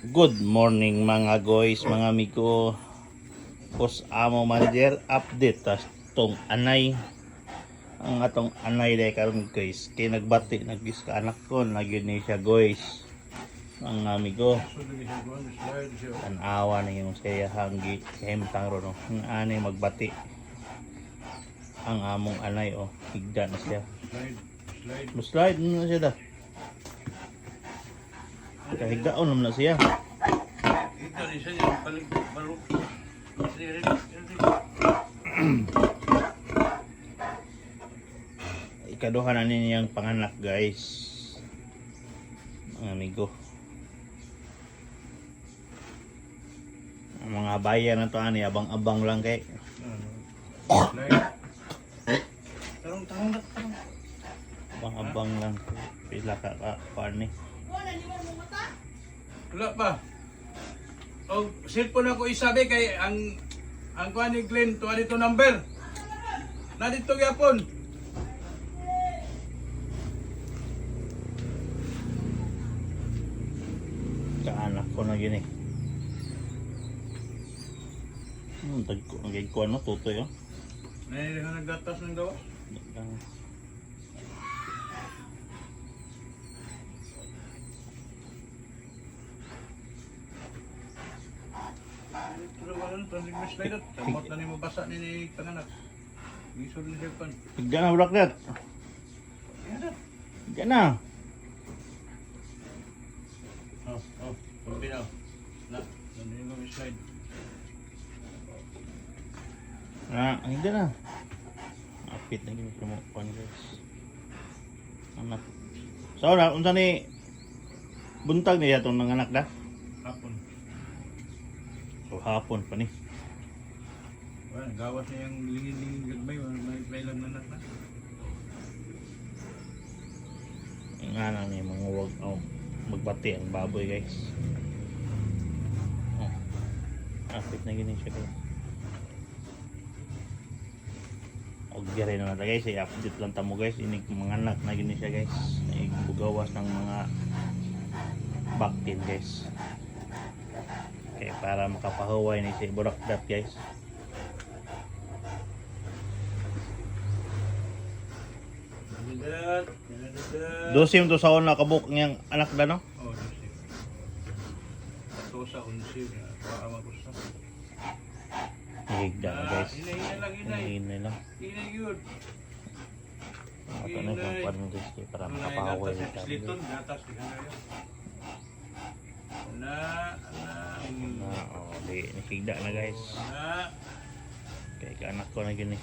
Good morning mga guys, mga amigo. Pos amo manager update tas tong anay. Ang atong anay day karon guys. Kay nagbati nagis ka anak ko nagyud ni siya guys. Mga amigo. Tanawa na yung saya hanggi hemtang ro no. Ang anay magbati. Ang among anay oh, higda na siya. Slide na siya da. Kahigdaon naman na siya. Ikaduha na niyang panganak guys. Mga amigo. Ang mga bayan na to ani abang-abang lang kay. Abang-abang lang. Pila ka ni. Wala pa. O cellphone ako isabi kay ang kuan ni Glenn tuwa dito number. Na dito gyapon. Kaanak ko na gini. Tagko ang kuan mo tutoy oh. Nay naggatas ng gawa. Tamot na ni mo basa ni panganak. Gisod ni cellphone. Higda na budak dat. Higda na. Pumpi na. Na, nandun mo slide. Higda na. Apit na gini mo kuan guys. Anak. So na unsa ni buntag niya tong nanganak da? Hapon. So hapon pa ni. Well, gawas niya yung lingin-lingin gagmay, may lang nanak na. Nga na ni mga wag magbati ang baboy guys. Oh. Apit na gini siya guys. Og dire na guys, i-update lang tamo guys, inig mga anak na gini siya guys. Naibugawas ng mga vaccine guys. Okay, para makapahuway ni si Burakdat guys. Dosim to sa una kabuk niyang anak da no? Oh, dosim. Ito sa unsib na para magusto. Higda na guys. Hinay lang, hinay. Hinay lang. Hinay yun. Ito na yung pang mo guys para makapahuway ni siya. Sliton, gatas, hinay. Na. Di higda na guys. Na. Kaya anak ko na gini.